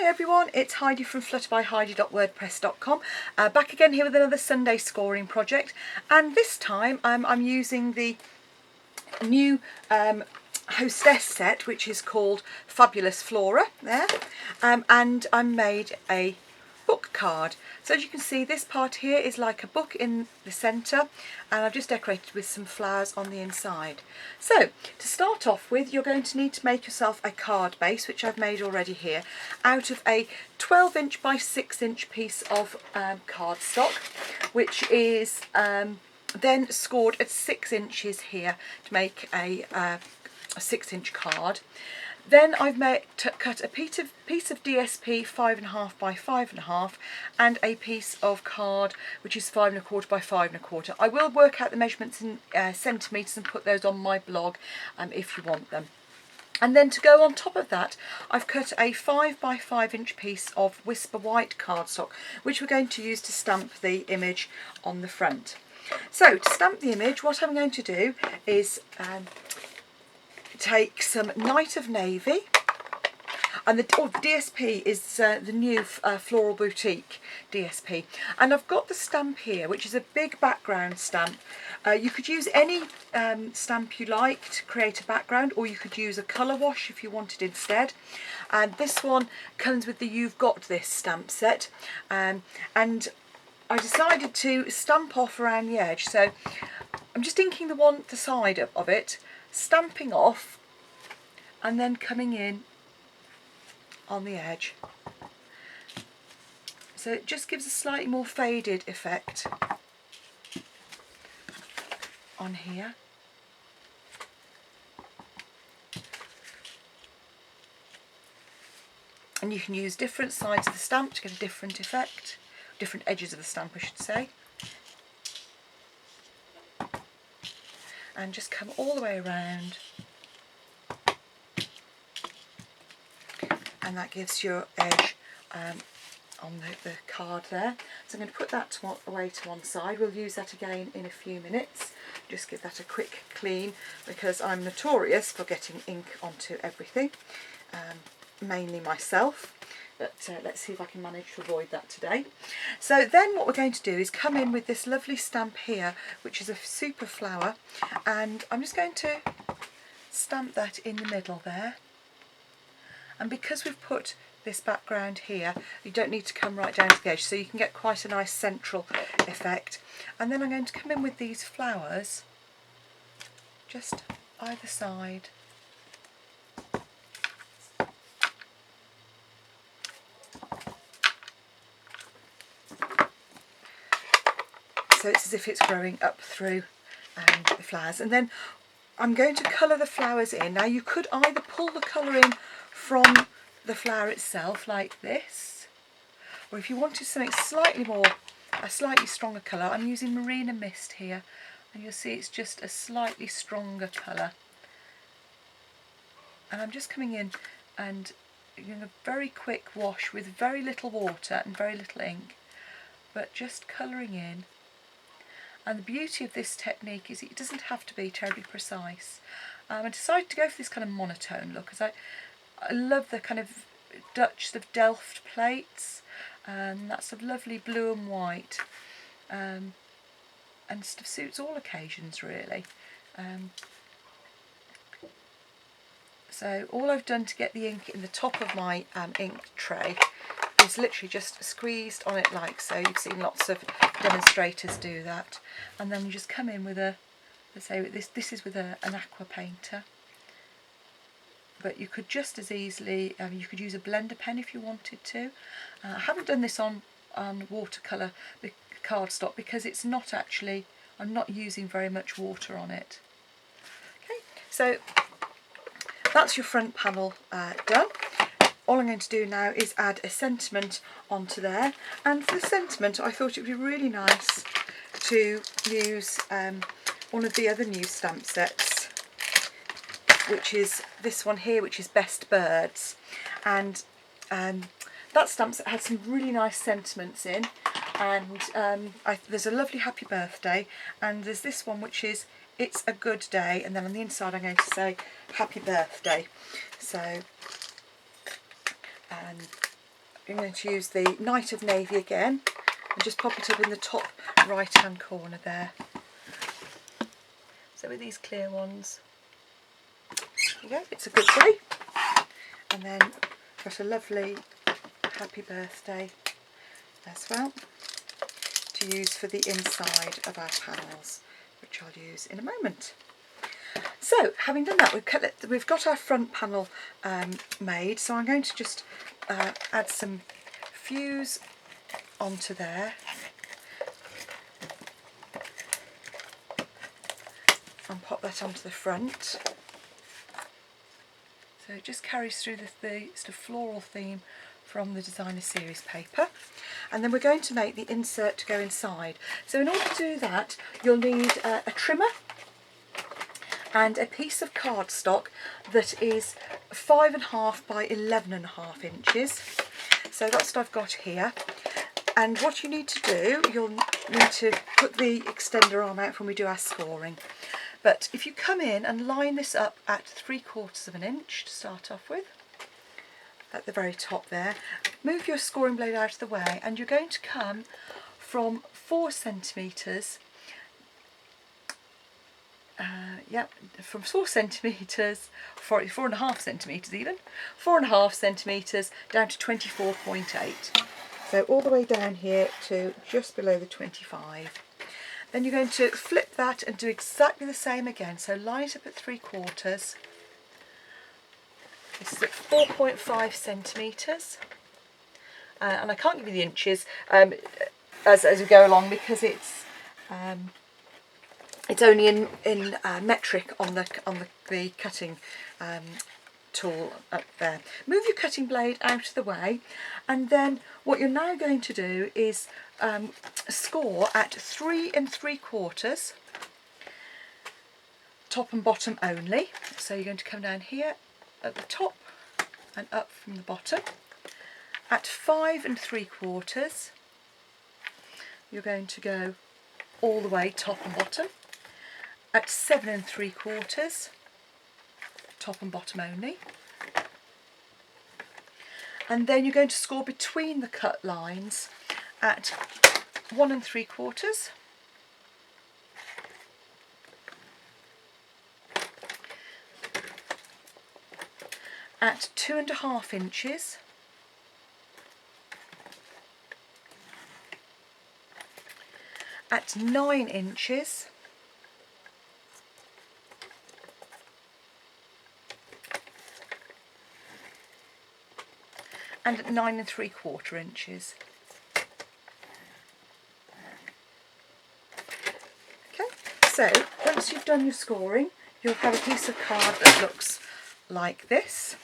everyone, it's Heidi from flutterbyheidi.wordpress.com, back again here with another Sunday scoring project, and this time I'm using the new hostess set, which is called Fabulous Flora there, and I made a book card. So as you can see, this part here is like a book in the centre, and I've just decorated with some flowers on the inside. So to start off with, you're going to need to make yourself a card base, which I've made already here, out of a 12" by 6" piece of cardstock, which is then scored at 6 inches here to make a 6" card. Then I've cut a piece of DSP 5.5 by 5.5 and a piece of card which is 5.25 by 5.25. I will work out the measurements in centimetres and put those on my blog if you want them. And then to go on top of that, I've cut a 5 by 5" piece of Whisper White cardstock, which we're going to use to stamp the image on the front. So to stamp the image, what I'm going to do is take some Night of Navy, and the DSP is the new Floral Boutique DSP, and I've got the stamp here, which is a big background stamp. You could use any stamp you like to create a background, or you could use a colour wash if you wanted instead. And this one comes with the You've Got This stamp set, and I decided to stamp off around the edge, so I'm just inking the side of it, stamping off and then coming in on the edge. So it just gives a slightly more faded effect on here. And you can use different sides of the stamp to get a different effect, different edges of the stamp I should say. And just come all the way around, and that gives your edge on the card there. So I'm going to put that away to one side. We'll use that again in a few minutes. Just give that a quick clean, because I'm notorious for getting ink onto everything, mainly myself. But let's see if I can manage to avoid that today. So then what we're going to do is come in with this lovely stamp here, which is a super flower, and I'm just going to stamp that in the middle there. And because we've put this background here, you don't need to come right down to the edge, so you can get quite a nice central effect. And then I'm going to come in with these flowers just either side. So it's as if it's growing up through the flowers. And then I'm going to colour the flowers in. Now you could either pull the colour in from the flower itself like this, or if you wanted something a slightly stronger colour, I'm using Marina Mist here, and you'll see it's just a slightly stronger colour. And I'm just coming in and doing a very quick wash with very little water and very little ink, but just colouring in. And the beauty of this technique is it doesn't have to be terribly precise. I decided to go for this kind of monotone look, because I love the kind of Dutch sort of Delft plates, and that sort of lovely blue and white, and sort of suits all occasions really. So all I've done to get the ink in the top of my ink tray is literally just squeezed on it like so. You've seen lots of demonstrators do that, and then you just come in with let's say this is with an aqua painter, but you could just as easily you could use a blender pen if you wanted to. I haven't done this on watercolour the cardstock, because it's not actually, I'm not using very much water on it. Okay, so that's your front panel done. All I'm going to do now is add a sentiment onto there, and for the sentiment I thought it would be really nice to use one of the other new stamp sets, which is this one here, which is Best Birds, and that stamp set had some really nice sentiments in, and there's a lovely happy birthday, and there's this one which is It's a Good Day, and then on the inside I'm going to say happy birthday. So I'm going to use the Night of Navy again and just pop it up in the top right hand corner there. So with these clear ones, there you go, it's a good day. And then got a lovely happy birthday as well to use for the inside of our panels, which I'll use in a moment. So having done that, we've got our front panel made, so I'm going to just add some fuse onto there and pop that onto the front. So it just carries through the sort of floral theme from the designer series paper. And then we're going to make the insert to go inside. So in order to do that, you'll need a trimmer and a piece of cardstock that is 5.5 by 11.5 inches. So that's what I've got here. And what you need to do, you'll need to put the extender arm out when we do our scoring. But if you come in and line this up at 3/4 of an inch to start off with, at the very top there, move your scoring blade out of the way, and you're going to come from 4 centimetres, from 4 centimetres, 4.5 centimetres even, 4.5 centimetres down to 24.8. So all the way down here to just below the 25. Then you're going to flip that and do exactly the same again. So line it up at 3/4. This is at 4.5 centimetres. And I can't give you the inches as we go along because it's only in metric on the cutting tool up there. Move your cutting blade out of the way, and then what you're now going to do is score at 3 3/4, top and bottom only. So you're going to come down here at the top and up from the bottom. At 5 3/4, you're going to go all the way top and bottom. At 7 3/4, top and bottom only. And then you're going to score between the cut lines at 1 3/4, at 2.5 inches, at 9 inches, and at 9 3/4 inches. Okay, so once you've done your scoring, you'll have a piece of card that looks like this,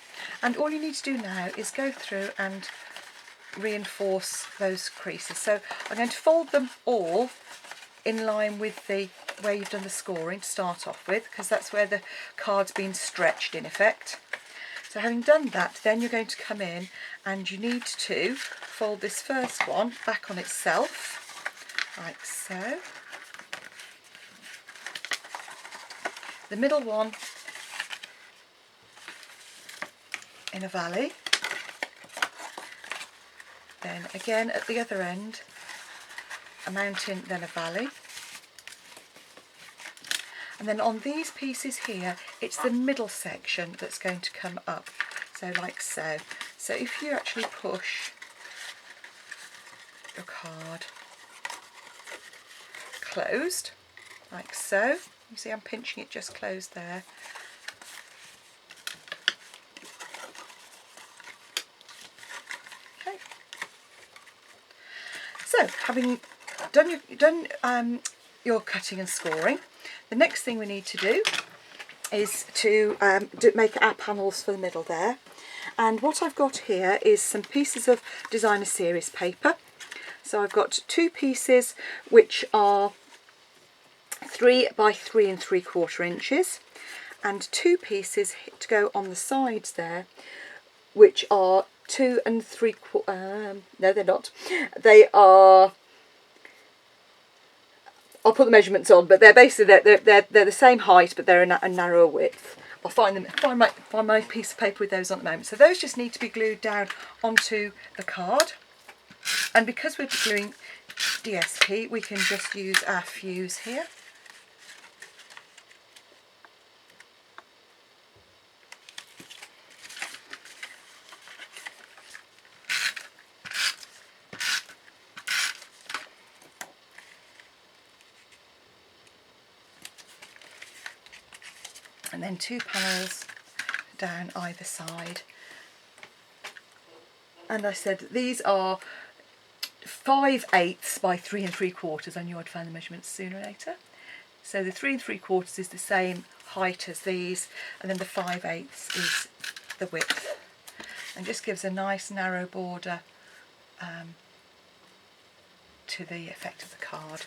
and all you need to do now is go through and reinforce those creases. So I'm going to fold them all in line with the where you've done the scoring to start off with, because that's where the card's been stretched in effect. So having done that, then you're going to come in and you need to fold this first one back on itself, like so. The middle one in a valley. Then again at the other end, a mountain, then a valley. And then on these pieces here, it's the middle section that's going to come up, so like so. So if you actually push your card closed, like so, you see I'm pinching it just closed there. Okay. So having done your cutting and scoring, the next thing we need to do is to make our panels for the middle there. And what I've got here is some pieces of designer series paper. So I've got 2 pieces which are 3 by 3 3/4 inches, and 2 pieces to go on the sides there which are 2 3/4, no they're not, they are, I'll put the measurements on, but they're basically they're the same height, but they're a narrower width I'll find my piece of paper with those on at the moment. So those just need to be glued down onto the card. And because we're gluing DSP, we can just use our fuse here. And then 2 panels down either side. And I said these are 5/8 by 3 3/4. I knew I'd find the measurements sooner or later. So the 3 3/4 is the same height as these, and then the 5/8 is the width, and just gives a nice narrow border to the effect of the card.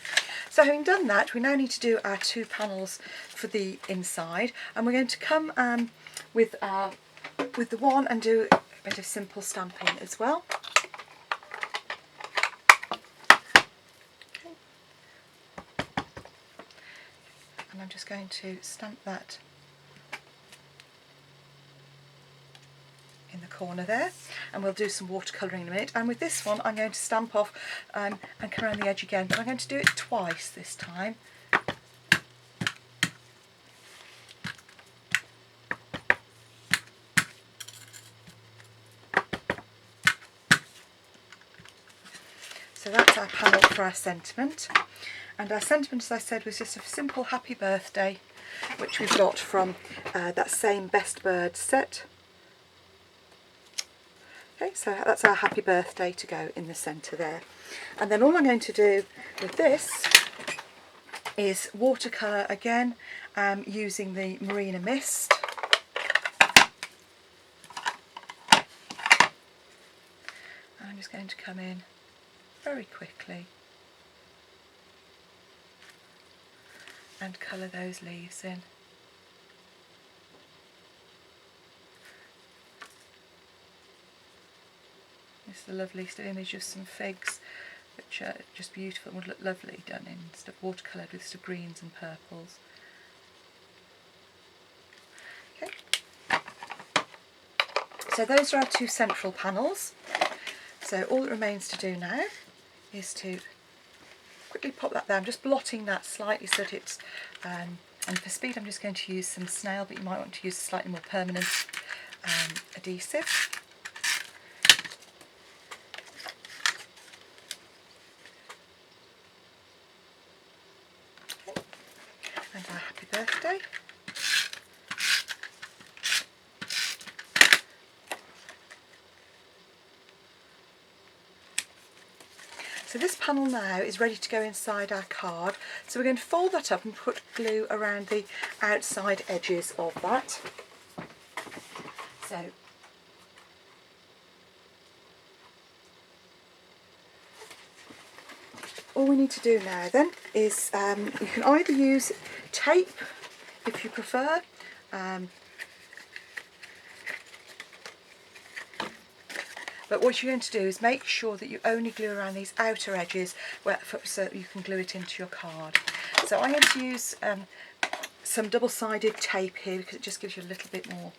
So having done that, we now need to do our 2 panels for the inside, and we're going to come with the one and do a bit of simple stamping as well. Okay. And I'm just going to stamp that in the corner there, and we'll do some watercolouring in a minute. And with this one I'm going to stamp off and come around the edge again, but I'm going to do it twice this time. So that's our panel for our sentiment, and our sentiment, as I said, was just a simple happy birthday, which we've got from that same Best Bird set. Okay, so that's our happy birthday to go in the centre there. And then all I'm going to do with this is watercolour again, using the Marina Mist. I'm just going to come in very quickly and colour those leaves in. This is a lovely still image of some figs, which are just beautiful and would look lovely done in sort of watercoloured with sort of greens and purples. Okay. So those are our 2 central panels. So all that remains to do now is to quickly pop that there. I'm just blotting that slightly so that it's, and for speed I'm just going to use some snail, but you might want to use a slightly more permanent adhesive. Okay. And our happy birthday. So this panel now is ready to go inside our card, so we're going to fold that up and put glue around the outside edges of that. So all we need to do now then is you can either use tape if you prefer, but what you're going to do is make sure that you only glue around these outer edges so that you can glue it into your card. So I'm going to use some double-sided tape here because it just gives you a little bit more.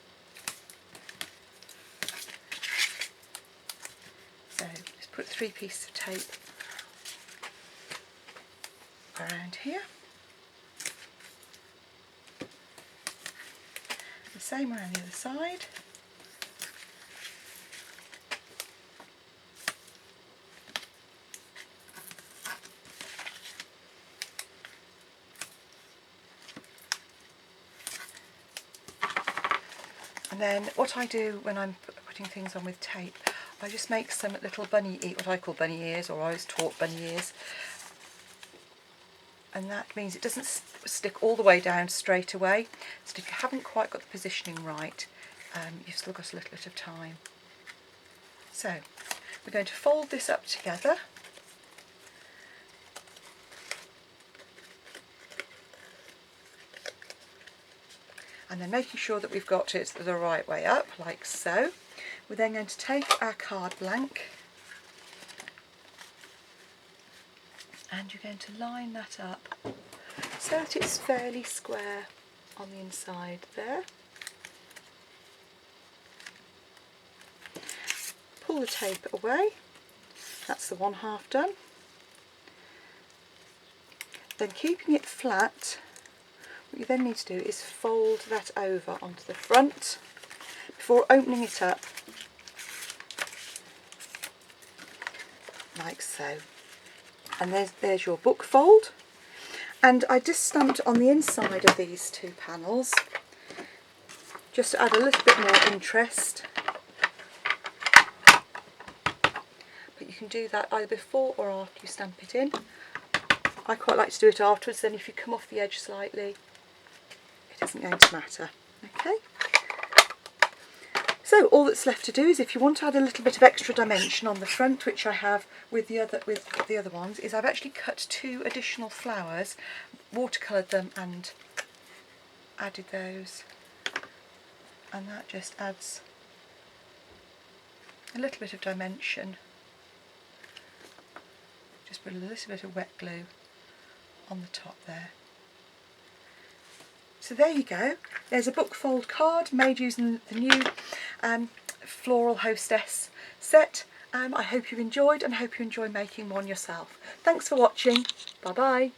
So just put 3 pieces of tape around here. The same around the other side. And then what I do when I'm putting things on with tape, I just make some little bunny ears, what I call bunny ears, or I was taught bunny ears. And that means it doesn't stick all the way down straight away. So if you haven't quite got the positioning right, you've still got a little bit of time. So we're going to fold this up together. And then making sure that we've got it the right way up, like so. We're then going to take our card blank and you're going to line that up so that it's fairly square on the inside there. pull the tape away. That's the one half done. Then keeping it flat, what you then need to do is fold that over onto the front before opening it up, like so. And there's your book fold. And I just stamped on the inside of these two panels just to add a little bit more interest. But you can do that either before or after you stamp it in. I quite like to do it afterwards, then if you come off the edge slightly, it isn't going to matter. Okay. So all that's left to do is, if you want to add a little bit of extra dimension on the front, which I have with the other ones, is I've actually cut 2 additional flowers, watercoloured them and added those, and that just adds a little bit of dimension. Just put a little bit of wet glue on the top there. So there you go, there's a book fold card made using the new Floral Hostess set. I hope you enjoyed, and hope you enjoy making one yourself. Thanks for watching. Bye bye.